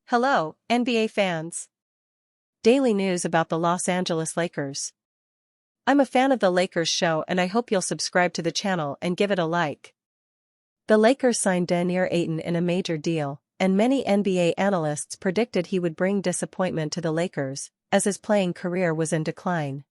Hello, NBA fans. Daily news about the Los Angeles Lakers. I'm a fan of the Lakers show and I hope you'll subscribe to the channel and give it a like. The Lakers signed DeAndre Ayton in a major deal, and many NBA analysts predicted he would bring disappointment to the Lakers, as his playing career was in decline.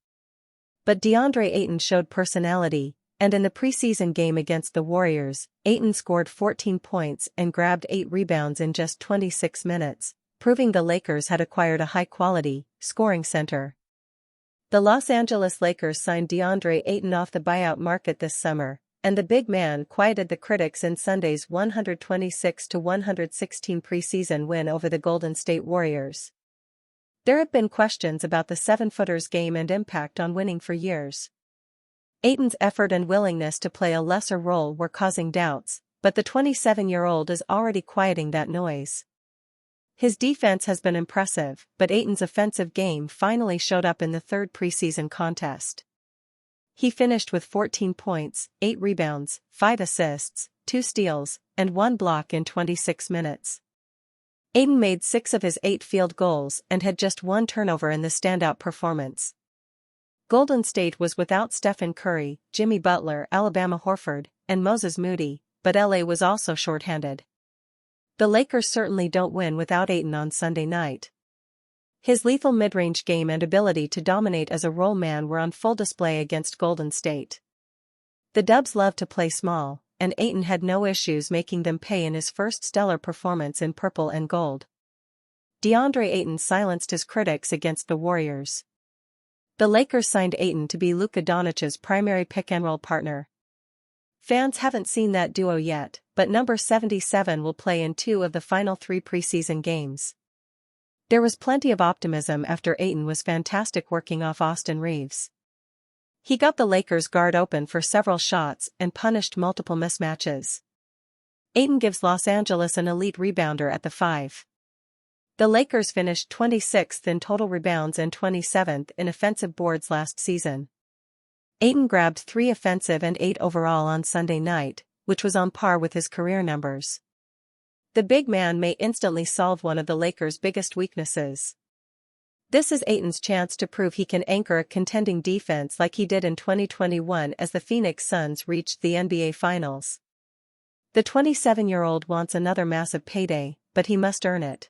But DeAndre Ayton showed personality, and in the preseason game against the Warriors, Ayton scored 14 points and grabbed 8 rebounds in just 26 minutes, proving the Lakers had acquired a high-quality, scoring center. The Los Angeles Lakers signed DeAndre Ayton off the buyout market this summer, and the big man quieted the critics in Sunday's 126-116 preseason win over the Golden State Warriors. There have been questions about the 7-footer's game and impact on winning for years. Ayton's effort and willingness to play a lesser role were causing doubts, but the 27-year-old is already quieting that noise. His defense has been impressive, but Ayton's offensive game finally showed up in the third preseason contest. He finished with 14 points, 8 rebounds, 5 assists, 2 steals, and 1 block in 26 minutes. Ayton made 6 of his 8 field goals and had just 1 turnover in the standout performance. Golden State was without Stephen Curry, Jimmy Butler, Alabama Horford, and Moses Moody, but LA was also shorthanded. The Lakers certainly don't win without Ayton on Sunday night. His lethal mid-range game and ability to dominate as a role man were on full display against Golden State. The Dubs love to play small, and Ayton had no issues making them pay in his first stellar performance in purple and gold. DeAndre Ayton silenced his critics against the Warriors. The Lakers signed Ayton to be Luka Doncic's primary pick-and-roll partner. Fans haven't seen that duo yet, but number 77 will play in 2 of the final 3 preseason games. There was plenty of optimism after Ayton was fantastic working off Austin Reeves. He got the Lakers guard open for several shots and punished multiple mismatches. Ayton gives Los Angeles an elite rebounder at the 5. The Lakers finished 26th in total rebounds and 27th in offensive boards last season. Ayton grabbed 3 offensive and 8 overall on Sunday night, which was on par with his career numbers. The big man may instantly solve one of the Lakers' biggest weaknesses. This is Ayton's chance to prove he can anchor a contending defense like he did in 2021 as the Phoenix Suns reached the NBA Finals. The 27-year-old wants another massive payday, but he must earn it.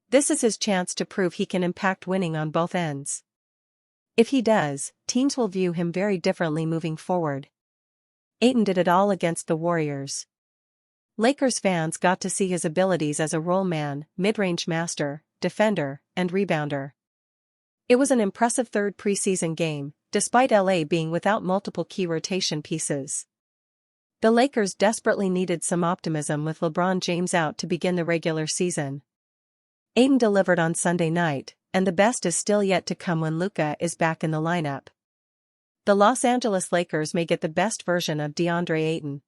This is his chance to prove he can impact winning on both ends. If he does, teams will view him very differently moving forward. Ayton did it all against the Warriors. Lakers fans got to see his abilities as a role man, mid-range master, defender, and rebounder. It was an impressive third preseason game, despite LA being without multiple key rotation pieces. The Lakers desperately needed some optimism with LeBron James out to begin the regular season. Ayton delivered on Sunday night, and the best is still yet to come when Luka is back in the lineup. The Los Angeles Lakers may get the best version of DeAndre Ayton.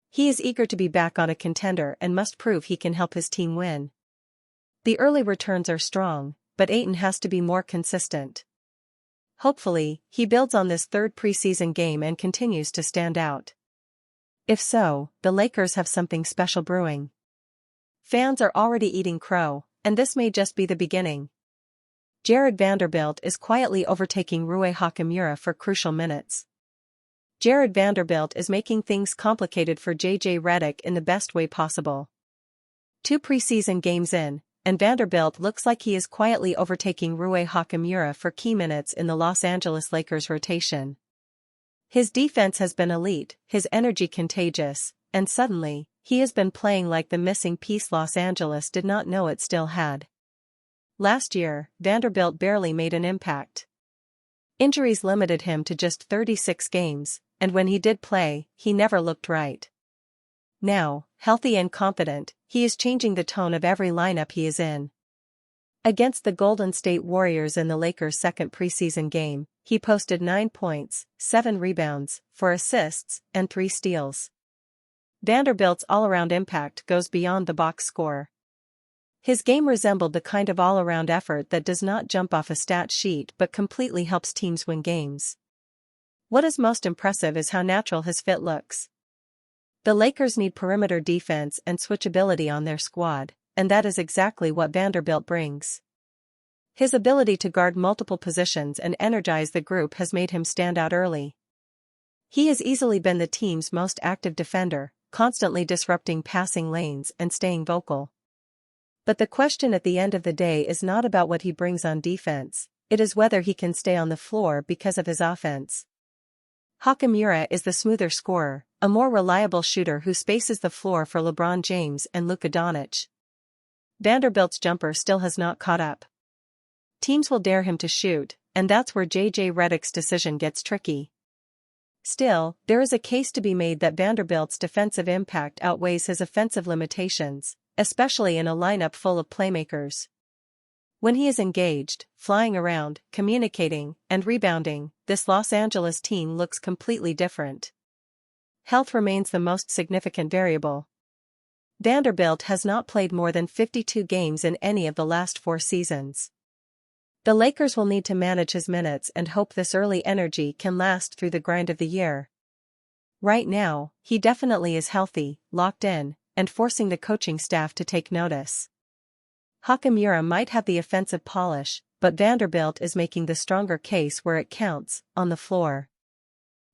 He is eager to be back on a contender and must prove he can help his team win. The early returns are strong, but Ayton has to be more consistent. Hopefully, he builds on this third preseason game and continues to stand out. If so, the Lakers have something special brewing. Fans are already eating crow, and this may just be the beginning. Jared Vanderbilt is quietly overtaking Rui Hachimura for crucial minutes. Jared Vanderbilt is making things complicated for JJ Redick in the best way possible. 2 preseason games in, and Vanderbilt looks like he is quietly overtaking Rui Hachimura for key minutes in the Los Angeles Lakers rotation. His defense has been elite, his energy contagious, and suddenly, he has been playing like the missing piece Los Angeles did not know it still had. Last year, Vanderbilt barely made an impact. Injuries limited him to just 36 games, and when he did play, he never looked right. Now, healthy and confident, he is changing the tone of every lineup he is in. Against the Golden State Warriors in the Lakers' second preseason game, he posted 9 points, 7 rebounds, 4 assists, and 3 steals. Vanderbilt's all-around impact goes beyond the box score. His game resembled the kind of all-around effort that does not jump off a stat sheet but completely helps teams win games. What is most impressive is how natural his fit looks. The Lakers need perimeter defense and switchability on their squad, and that is exactly what Vanderbilt brings. His ability to guard multiple positions and energize the group has made him stand out early. He has easily been the team's most active defender, constantly disrupting passing lanes and staying vocal. But the question at the end of the day is not about what he brings on defense, it is whether he can stay on the floor because of his offense. Hachimura is the smoother scorer, a more reliable shooter who spaces the floor for LeBron James and Luka Doncic. Vanderbilt's jumper still has not caught up. Teams will dare him to shoot, and that's where J.J. Redick's decision gets tricky. Still, there is a case to be made that Vanderbilt's defensive impact outweighs his offensive limitations, especially in a lineup full of playmakers. When he is engaged, flying around, communicating, and rebounding, this Los Angeles team looks completely different. Health remains the most significant variable. Vanderbilt has not played more than 52 games in any of the last 4 seasons. The Lakers will need to manage his minutes and hope this early energy can last through the grind of the year. Right now, he definitely is healthy, locked in, and forcing the coaching staff to take notice. Hachimura might have the offensive polish, but Vanderbilt is making the stronger case where it counts, on the floor.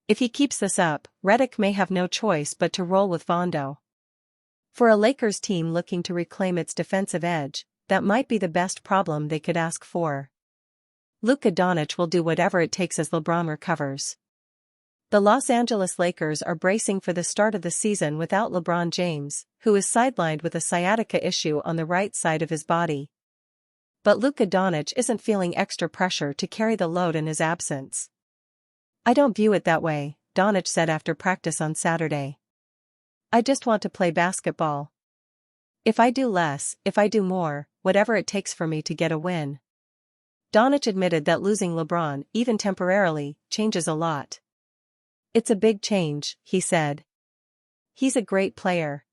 If he keeps this up, Redick may have no choice but to roll with Vondo. For a Lakers team looking to reclaim its defensive edge, that might be the best problem they could ask for. Luka Doncic will do whatever it takes as LeBron recovers. The Los Angeles Lakers are bracing for the start of the season without LeBron James, who is sidelined with a sciatica issue on the right side of his body. But Luka Doncic isn't feeling extra pressure to carry the load in his absence. "I don't view it that way," Doncic said after practice on Saturday. "I just want to play basketball. If I do less, if I do more, whatever it takes for me to get a win." Doncic admitted that losing LeBron, even temporarily, changes a lot. "It's a big change," he said. "He's a great player.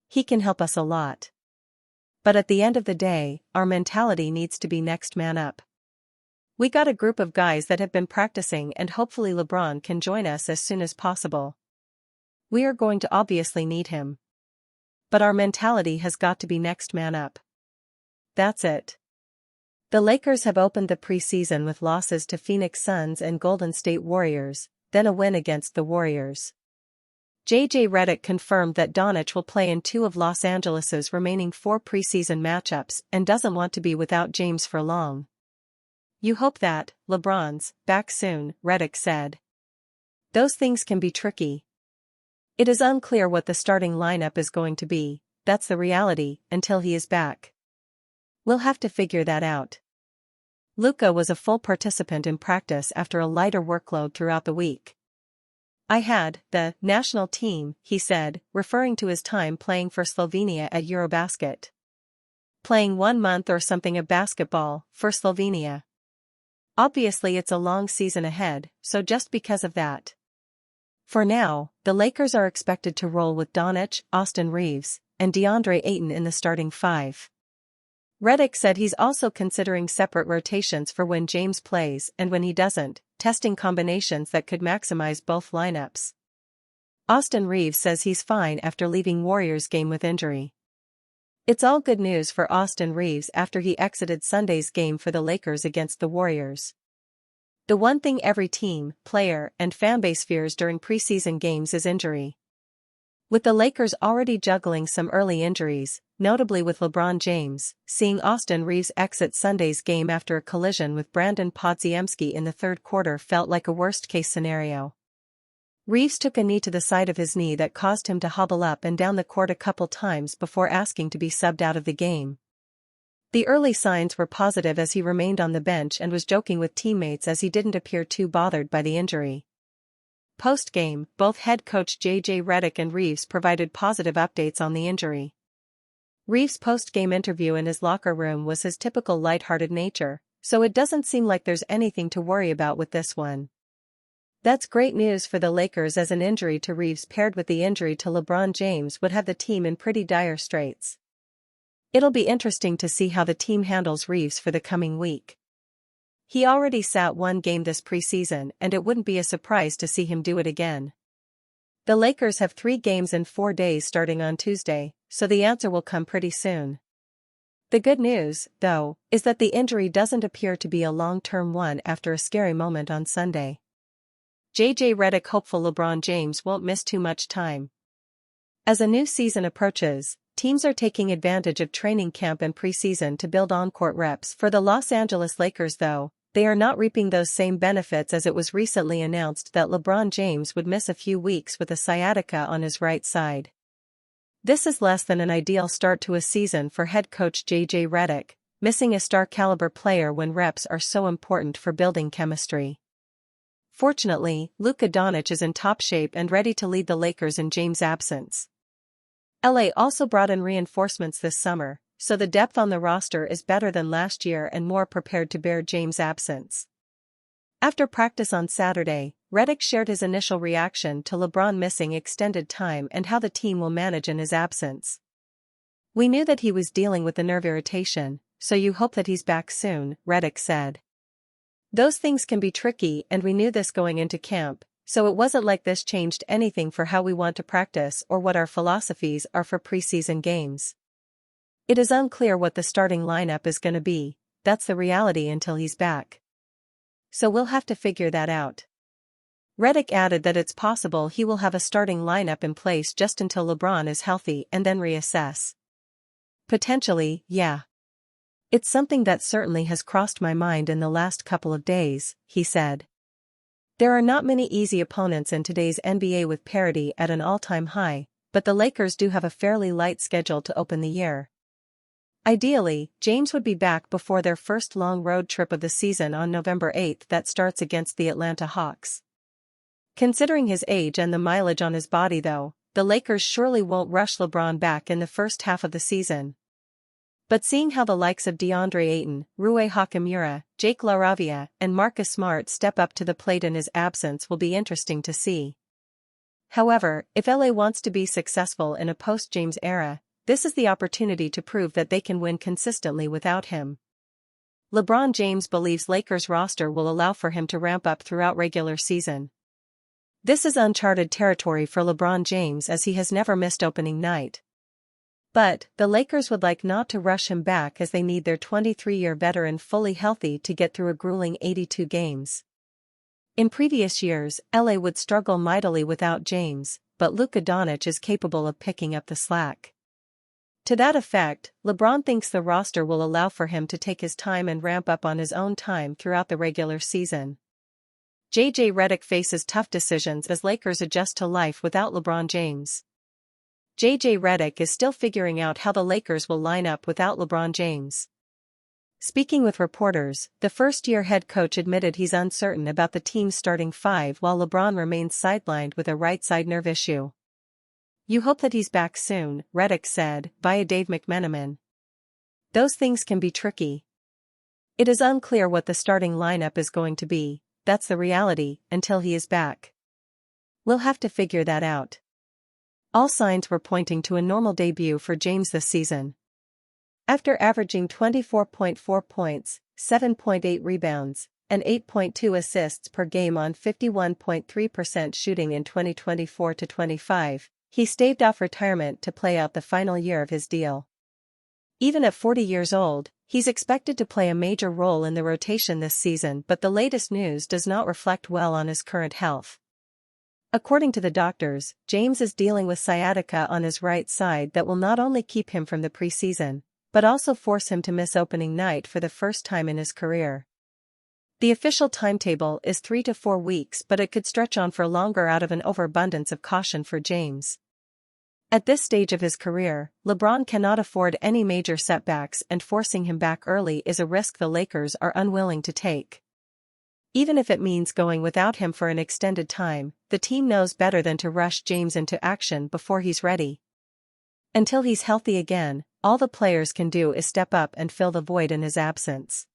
He can help us a lot. But at the end of the day, our mentality needs to be next man up. We got a group of guys that have been practicing and hopefully LeBron can join us as soon as possible. We are going to obviously need him. But our mentality has got to be next man up. That's it." The Lakers have opened the preseason with losses to Phoenix Suns and Golden State Warriors, then a win against the Warriors. J.J. Redick confirmed that Doncic will play in 2 of Los Angeles's remaining 4 preseason matchups and doesn't want to be without James for long. "You hope that, LeBron's back soon," Redick said. "Those things can be tricky. It is unclear what the starting lineup is going to be, that's the reality, until he is back. We'll have to figure that out." Luka was a full participant in practice after a lighter workload throughout the week. "I had the national team," he said, referring to his time playing for Slovenia at Eurobasket. "Playing 1 month or something of basketball for Slovenia. Obviously it's a long season ahead, so just because of that. For now, the Lakers are expected to roll with Doncic, Austin Reeves, and DeAndre Ayton in the starting 5. Redick said he's also considering separate rotations for when James plays and when he doesn't, testing combinations that could maximize both lineups. Austin Reeves says he's fine after leaving Warriors game with injury. It's all good news for Austin Reeves after he exited Sunday's game for the Lakers against the Warriors. The one thing every team, player, and fanbase fears during preseason games is injury. With the Lakers already juggling some early injuries, notably with LeBron James, seeing Austin Reeves exit Sunday's game after a collision with Brandon Podziemski in the 3rd quarter felt like a worst-case scenario. Reeves took a knee to the side of his knee that caused him to hobble up and down the court a couple times before asking to be subbed out of the game. The early signs were positive as he remained on the bench and was joking with teammates as he didn't appear too bothered by the injury. Post-game, both head coach J.J. Redick and Reeves provided positive updates on the injury. Reeves' post-game interview in his locker room was his typical lighthearted nature, so it doesn't seem like there's anything to worry about with this one. That's great news for the Lakers as an injury to Reeves paired with the injury to LeBron James would have the team in pretty dire straits. It'll be interesting to see how the team handles Reeves for the coming week. He already sat one game this preseason and it wouldn't be a surprise to see him do it again. The Lakers have 3 games in 4 days starting on Tuesday, so the answer will come pretty soon. The good news, though, is that the injury doesn't appear to be a long-term one after a scary moment on Sunday. JJ Redick hopeful LeBron James won't miss too much time. As a new season approaches, teams are taking advantage of training camp and preseason to build on-court reps. For the Los Angeles Lakers though, they are not reaping those same benefits as it was recently announced that LeBron James would miss a few weeks with a sciatica on his right side. This is less than an ideal start to a season for head coach JJ Redick, missing a star-caliber player when reps are so important for building chemistry. Fortunately, Luka Doncic is in top shape and ready to lead the Lakers in James' absence. LA also brought in reinforcements this summer, so the depth on the roster is better than last year and more prepared to bear James' absence. After practice on Saturday, Redick shared his initial reaction to LeBron missing extended time and how the team will manage in his absence. "We knew that he was dealing with the nerve irritation, so you hope that he's back soon," Redick said. "Those things can be tricky and we knew this going into camp, so it wasn't like this changed anything for how we want to practice or what our philosophies are for preseason games. It is unclear what the starting lineup is going to be, that's the reality until he's back. So we'll have to figure that out." Redick added that it's possible he will have a starting lineup in place just until LeBron is healthy and then reassess. "Potentially, yeah. It's something that certainly has crossed my mind in the last couple of days," he said. There are not many easy opponents in today's NBA with parity at an all-time high, but the Lakers do have a fairly light schedule to open the year. Ideally, James would be back before their first long road trip of the season on November 8 that starts against the Atlanta Hawks. Considering his age and the mileage on his body though, the Lakers surely won't rush LeBron back in the first half of the season. But seeing how the likes of DeAndre Ayton, Rui Hachimura, Jake LaRavia, and Marcus Smart step up to the plate in his absence will be interesting to see. However, if LA wants to be successful in a post-James era, this is the opportunity to prove that they can win consistently without him. LeBron James believes Lakers' roster will allow for him to ramp up throughout regular season. This is uncharted territory for LeBron James as he has never missed opening night. But, the Lakers would like not to rush him back as they need their 23-year veteran fully healthy to get through a grueling 82 games. In previous years, LA would struggle mightily without James, but Luka Doncic is capable of picking up the slack. To that effect, LeBron thinks the roster will allow for him to take his time and ramp up on his own time throughout the regular season. JJ Redick faces tough decisions as Lakers adjust to life without LeBron James. JJ Redick is still figuring out how the Lakers will line up without LeBron James. Speaking with reporters, the first-year head coach admitted he's uncertain about the team's starting 5 while LeBron remains sidelined with a right-side nerve issue. "You hope that he's back soon," Redick said, via Dave McMenamin. "Those things can be tricky. It is unclear what the starting lineup is going to be, that's the reality, until he is back. We'll have to figure that out." All signs were pointing to a normal debut for James this season. After averaging 24.4 points, 7.8 rebounds, and 8.2 assists per game on 51.3% shooting in 2024-25, he staved off retirement to play out the final year of his deal. Even at 40 years old, he's expected to play a major role in the rotation this season, but the latest news does not reflect well on his current health. According to the doctors, James is dealing with sciatica on his right side that will not only keep him from the preseason, but also force him to miss opening night for the first time in his career. The official timetable is 3 to 4 weeks, but it could stretch on for longer out of an overabundance of caution for James. At this stage of his career, LeBron cannot afford any major setbacks, and forcing him back early is a risk the Lakers are unwilling to take. Even if it means going without him for an extended time, the team knows better than to rush James into action before he's ready. Until he's healthy again, all the players can do is step up and fill the void in his absence.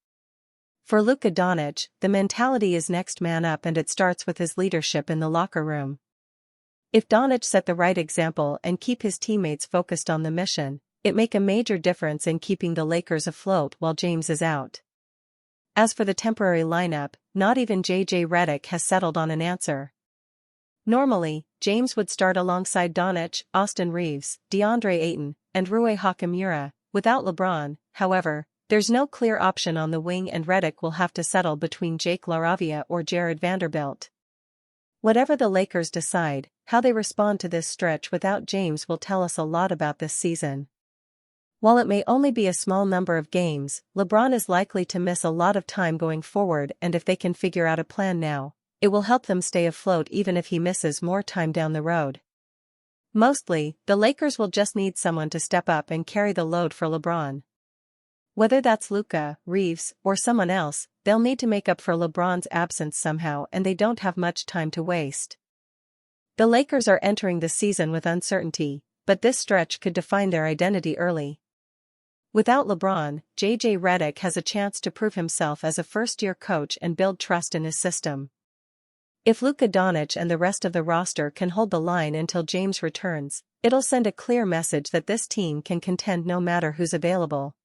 For Luka Doncic, the mentality is next man up, and it starts with his leadership in the locker room. If Doncic set the right example and keep his teammates focused on the mission, it make a major difference in keeping the Lakers afloat while James is out. As for the temporary lineup, not even JJ Redick has settled on an answer. Normally, James would start alongside Doncic, Austin Reeves, DeAndre Ayton, and Rui Hachimura. Without LeBron, however, there's no clear option on the wing and Redick will have to settle between Jake LaRavia or Jared Vanderbilt. Whatever the Lakers decide, how they respond to this stretch without James will tell us a lot about this season. While it may only be a small number of games, LeBron is likely to miss a lot of time going forward, and if they can figure out a plan now, it will help them stay afloat even if he misses more time down the road. Mostly, the Lakers will just need someone to step up and carry the load for LeBron. Whether that's Luka, Reeves, or someone else, they'll need to make up for LeBron's absence somehow, and they don't have much time to waste. The Lakers are entering the season with uncertainty, but this stretch could define their identity early. Without LeBron, JJ Redick has a chance to prove himself as a first-year coach and build trust in his system. If Luka Doncic and the rest of the roster can hold the line until James returns, it'll send a clear message that this team can contend no matter who's available.